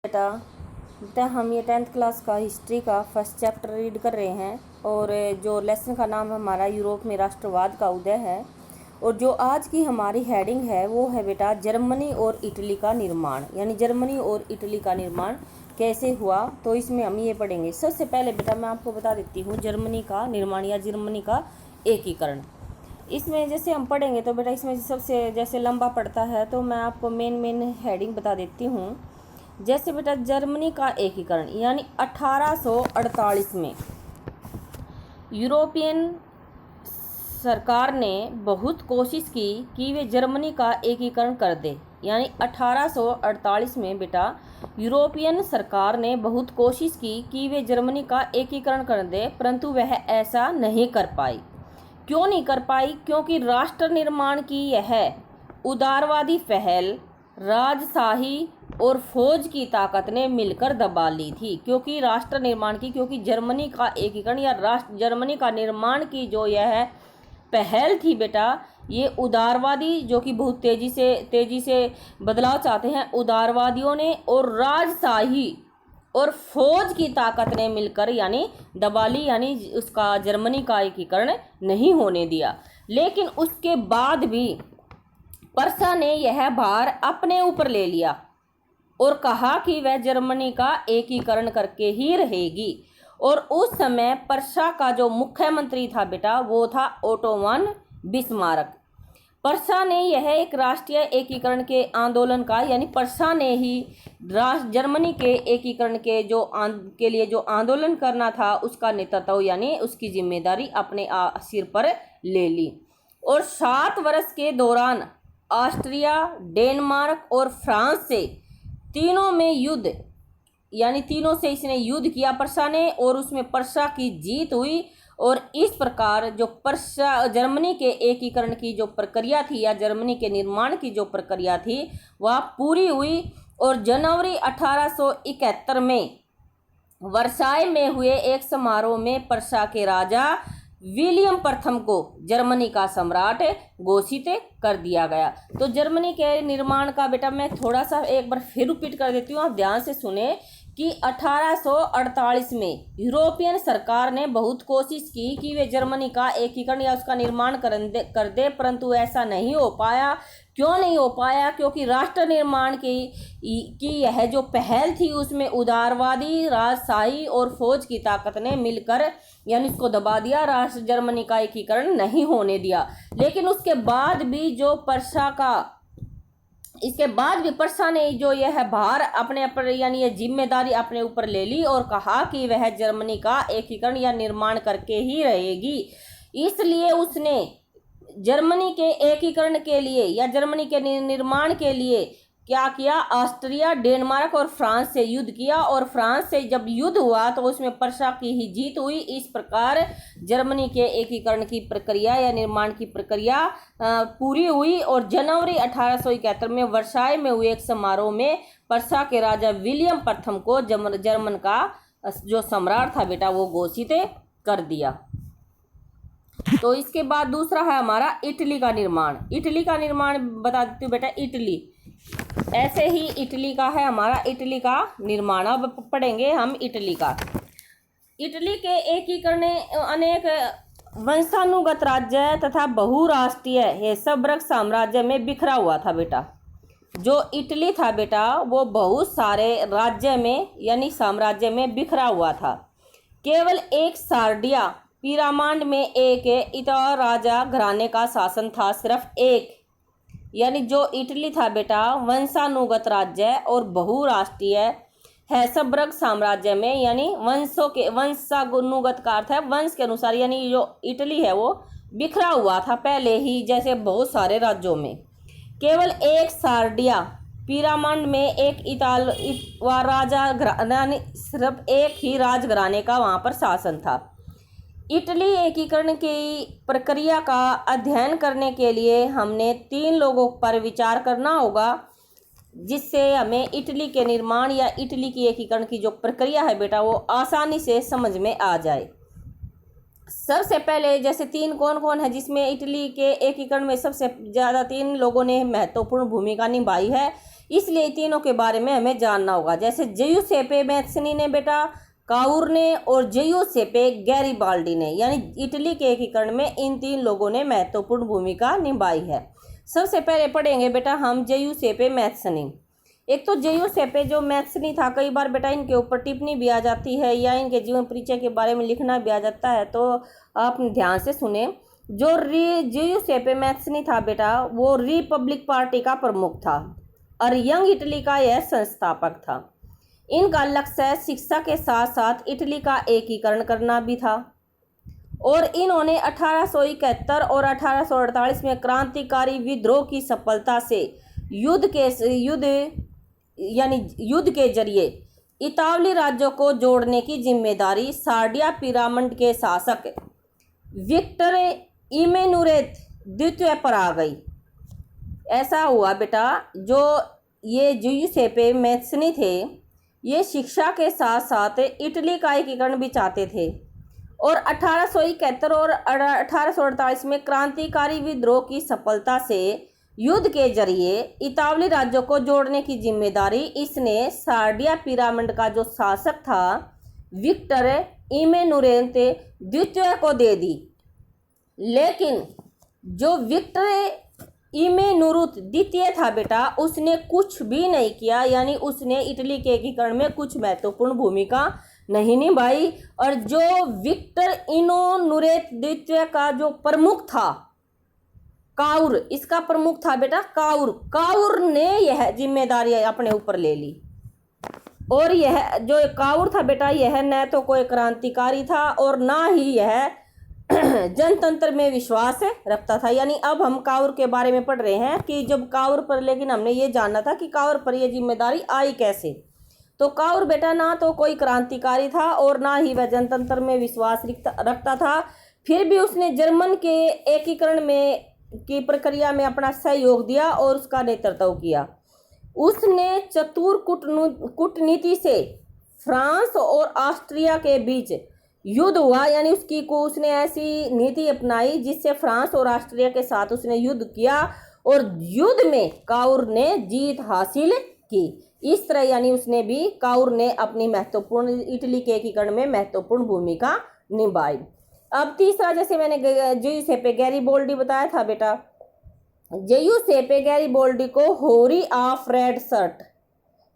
बेटा बेटा हम ये 10th क्लास का हिस्ट्री का फर्स्ट चैप्टर रीड कर रहे हैं और जो लेसन का नाम हमारा यूरोप में राष्ट्रवाद का उदय है। और जो आज की हमारी हेडिंग है वो है बेटा जर्मनी और इटली का निर्माण, यानी जर्मनी और इटली का निर्माण कैसे हुआ। तो इसमें हम ये पढ़ेंगे। सबसे पहले बेटा मैं आपको बता देती हूँ जर्मनी का निर्माण या जर्मनी का एकीकरण। इसमें जैसे हम पढ़ेंगे तो बेटा इसमें सबसे जैसे लंबा पड़ता है तो मैं आपको मेन हेडिंग बता देती हूँ। जैसे बेटा जर्मनी का एकीकरण यानी 1848 में यूरोपियन सरकार ने बहुत कोशिश की कि वे जर्मनी का एकीकरण कर दे। यानी 1848 में बेटा यूरोपियन सरकार ने बहुत कोशिश की कि वे जर्मनी का एकीकरण कर दे, परंतु वह ऐसा नहीं कर पाई। क्यों नहीं कर पाई? क्योंकि राष्ट्र निर्माण की यह उदारवादी पहल राजशाही और फौज की ताकत ने मिलकर दबा ली थी। क्योंकि राष्ट्र निर्माण की, क्योंकि जर्मनी का एकीकरण या जर्मनी का निर्माण की जो यह पहल थी बेटा, ये उदारवादी जो कि बहुत तेजी से बदलाव चाहते हैं, उदारवादियों ने और राजशाही और फौज की ताकत ने मिलकर यानी दबा ली, यानी उसका जर्मनी का एकीकरण नहीं होने दिया। लेकिन उसके बाद भी पर्सा ने यह भार अपने ऊपर ले लिया और कहा कि वह जर्मनी का एकीकरण करके ही रहेगी। और उस समय पर्सा का जो मुख्यमंत्री था बेटा वो था ओटो वन बिस्मार्क। पर्सा ने यह एक राष्ट्रीय एकीकरण के आंदोलन का, यानी पर्सा ने ही जर्मनी के एकीकरण के लिए जो आंदोलन करना था उसका नेतृत्व यानी उसकी जिम्मेदारी अपने सिर पर ले ली। और 7 वर्ष के दौरान ऑस्ट्रिया, डेनमार्क और फ्रांस से तीनों में युद्ध, यानी तीनों से इसने युद्ध किया पर्सा ने, और उसमें पर्सा की जीत हुई। और इस प्रकार जो जर्मनी के एकीकरण की जो प्रक्रिया थी या जर्मनी के निर्माण की जो प्रक्रिया थी वह पूरी हुई। और जनवरी 1871 में वर्साय में हुए एक समारोह में पर्सा के राजा विलियम प्रथम को जर्मनी का सम्राट घोषित कर दिया गया। तो जर्मनी के निर्माण का बेटा मैं थोड़ा सा एक बार फिर रिपीट कर देती हूँ, आप ध्यान से सुने कि 1848 में यूरोपियन सरकार ने बहुत कोशिश की कि वे जर्मनी का एकीकरण या उसका निर्माण कर दे, परंतु ऐसा नहीं हो पाया। क्यों नहीं हो पाया? क्योंकि राष्ट्र निर्माण की यह जो पहल थी उसमें उदारवादी, राजशाही और फौज की ताकत ने मिलकर यानी उसको दबा दिया, राष्ट्र जर्मनी का एकीकरण नहीं होने दिया। लेकिन उसके बाद भी जो इसके बाद भी पर्सा ने जो यह भार अपने ऊपर यानी ये जिम्मेदारी अपने ऊपर ले ली और कहा कि वह जर्मनी का एकीकरण या निर्माण करके ही रहेगी। इसलिए उसने जर्मनी के एकीकरण के लिए या जर्मनी के निर्माण के लिए क्या किया? ऑस्ट्रिया, डेनमार्क और फ्रांस से युद्ध किया। और फ्रांस से जब युद्ध हुआ तो उसमें पर्सा की ही जीत हुई। इस प्रकार जर्मनी के एकीकरण की प्रक्रिया या निर्माण की प्रक्रिया पूरी हुई। और जनवरी 1871 में वर्साय में हुए एक समारोह में पर्सा के राजा विलियम प्रथम को जर्मन का जो सम्राट था बेटा वो घोषित कर दिया। तो इसके बाद दूसरा है हमारा इटली का निर्माण। इटली का निर्माण बता देती हूँ बेटा। इटली ऐसे ही इटली का है हमारा इटली का निर्माण। अब पढ़ेंगे हम इटली का। इटली के एकीकरण अनेक वंशानुगत राज्य तथा बहुराष्ट्रीय हेसबर्ग साम्राज्य में बिखरा हुआ था बेटा। जो इटली था बेटा वो बहुत सारे राज्य में यानी साम्राज्य में बिखरा हुआ था। केवल एक सार्डिया पिरामिड में एक इतावा राजा घराने का शासन था, सिर्फ एक। यानी जो इटली था बेटा वंशानुगत राज्य और बहुराष्ट्रीय हैसबर्ग साम्राज्य में, यानी वंशानुगत का अर्थ है वंश के अनुसार, यानी जो इटली है वो बिखरा हुआ था पहले ही जैसे बहुत सारे राज्यों में। केवल एक सार्डिया पिरामिड में एक इतालवा राजा घराने, सिर्फ एक ही राजघराने का वहाँ पर शासन था। इटली एकीकरण की प्रक्रिया का अध्ययन करने के लिए हमने 3 लोगों पर विचार करना होगा, जिससे हमें इटली के निर्माण या इटली की एकीकरण की जो प्रक्रिया है बेटा वो आसानी से समझ में आ जाए। सबसे पहले जैसे 3 कौन कौन है जिसमें इटली के एकीकरण में सबसे ज़्यादा 3 लोगों ने महत्वपूर्ण भूमिका निभाई है। इसलिए तीनों के बारे में हमें जानना होगा। जैसे जियुसेप्पे मैत्सनी ने बेटा, काउर ने और जियुसेप्पे गैरिबाल्डी ने, यानी इटली के एकीकरण में इन तीन लोगों ने महत्वपूर्ण भूमिका निभाई है। सबसे पहले पढ़ेंगे बेटा हम जियुसेप्पे मैत्सनी। एक तो जियुसेप्पे जो मैत्सनी था, कई बार बेटा इनके ऊपर टिप्पणी भी आ जाती है या इनके जीवन परिचय के बारे में लिखना भी आ जाता है, तो आप ध्यान से सुने। जो जियुसेप्पे मैत्सनी था बेटा, वो रिपब्लिक पार्टी का प्रमुख था और यंग इटली का यह संस्थापक था। इनका लक्ष्य शिक्षा के साथ साथ इटली का एकीकरण करना भी था और इन्होंने 1871 और 1848 में क्रांतिकारी विद्रोह की सफलता से युद्ध के जरिए इतावली राज्यों को जोड़ने की जिम्मेदारी सार्डिया पिरामिड के शासक विक्टर इमेनुरेत द्वितीय पर आ गई। ऐसा हुआ बेटा, जो ये जियुसेप्पे मैत्सनी थे, ये शिक्षा के साथ साथ इटली का एकीकरण भी चाहते थे और 1871 और 1848 में क्रांतिकारी विद्रोह की सफलता से युद्ध के जरिए इतावली राज्यों को जोड़ने की जिम्मेदारी इसने सार्डिया पिरामिड का जो शासक था विक्टर इमेनुरेत द्वितीय को दे दी। लेकिन जो विक्टर इमेनुरुत द्वितीय था बेटा, उसने कुछ भी नहीं किया, यानी उसने इटली के एकीकरण में कुछ महत्वपूर्ण भूमिका नहीं निभाई। और जो विक्टर इमेनुरेत द्वितीय का जो प्रमुख था काउर, इसका प्रमुख था बेटा काउर ने यह जिम्मेदारी अपने ऊपर ले ली। और यह जो काउर था बेटा, यह न तो कोई क्रांतिकारी था और ना ही यह जनतंत्र में विश्वास रखता था। यानी अब हम काउर के बारे में पढ़ रहे हैं कि जब काउर पर, लेकिन हमने ये जानना था कि काउर पर यह जिम्मेदारी आई कैसे। तो काउर बेटा ना तो कोई क्रांतिकारी था और ना ही वह जनतंत्र में विश्वास रखता था। फिर भी उसने जर्मन के एकीकरण में की प्रक्रिया में अपना सहयोग दिया और उसका नेतृत्व किया। उसने चतुर कूटनीति से फ्रांस और ऑस्ट्रिया के बीच युद्ध हुआ, यानी उसने ऐसी नीति अपनाई जिससे फ्रांस और ऑस्ट्रिया के साथ उसने युद्ध किया और युद्ध में काउर ने जीत हासिल की। इस तरह यानी काउर ने अपनी महत्वपूर्ण इटली के एकीकरण में महत्वपूर्ण भूमिका निभाई। अब तीसरा, जैसे मैंने जियुसेप्पे गैरिबाल्डी बताया था बेटा, जियुसेप्पे गैरिबाल्डी को होरी ऑफ रेड शर्ट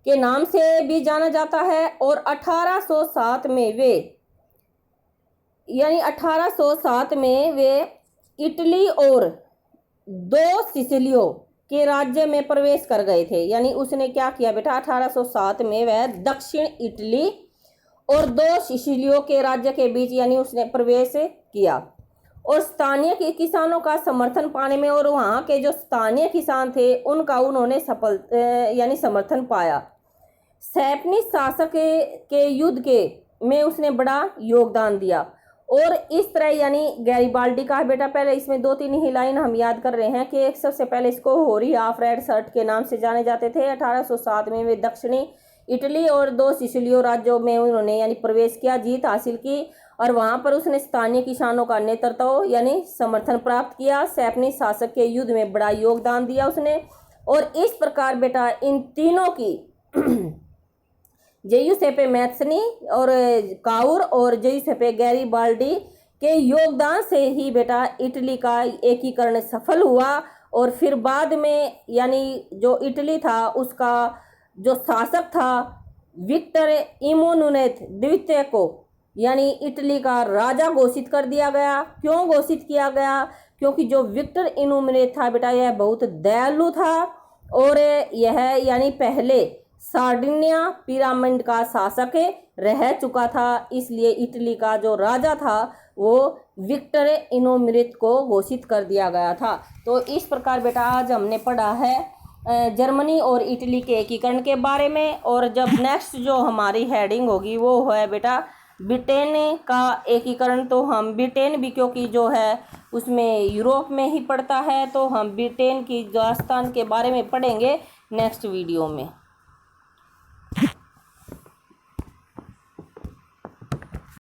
के नाम से भी जाना जाता है और 1807 में वे इटली और दो सिसिलियों के राज्य में प्रवेश कर गए थे। यानी उसने क्या किया बेटा, 1807 में वह दक्षिण इटली और दो सिसिलियों के राज्य के बीच यानी उसने प्रवेश किया और स्थानीय किसानों का समर्थन पाने में और वहाँ के जो स्थानीय किसान थे उनका उन्होंने समर्थन पाया। स्पेनिश शासक के युद्ध में उसने बड़ा योगदान दिया। और इस तरह यानी गैरिबाल्डी का बेटा, पहले इसमें 2-3 ही लाइन हम याद कर रहे हैं कि सबसे पहले इसको होरी ऑफ रेड शर्ट के नाम से जाने जाते थे। 1807 में वे दक्षिणी इटली और दो सिसिलियों राज्यों में उन्होंने यानी प्रवेश किया, जीत हासिल की और वहां पर उसने स्थानीय किसानों का नेतृत्व यानी समर्थन प्राप्त किया। स्पेनिश शासक के युद्ध में बड़ा योगदान दिया उसने। और इस प्रकार बेटा इन तीनों की जियुसेप्पे मैत्सनी और काउर और जियुसेप्पे गैरिबाल्डी के योगदान से ही बेटा इटली का एकीकरण सफल हुआ। और फिर बाद में यानी जो इटली था उसका जो शासक था विक्टर इमेनुरेत द्वितीय को यानी इटली का राजा घोषित कर दिया गया। क्यों घोषित किया गया? क्योंकि जो विक्टर इमेनुरेत था बेटा यह बहुत दयालु था और यह यानी पहले सार्डिनिया पिरामिड का शासक रह चुका था, इसलिए इटली का जो राजा था वो विक्टर इमेनुरेत को घोषित कर दिया गया था। तो इस प्रकार बेटा आज हमने पढ़ा है जर्मनी और इटली के एकीकरण के बारे में। और जब नेक्स्ट जो हमारी हेडिंग होगी वो है बेटा ब्रिटेन का एकीकरण। तो हम ब्रिटेन भी क्योंकि जो है उसमें यूरोप में ही पड़ता है, तो हम ब्रिटेन की राजस्थान के बारे में पढ़ेंगे नेक्स्ट वीडियो में।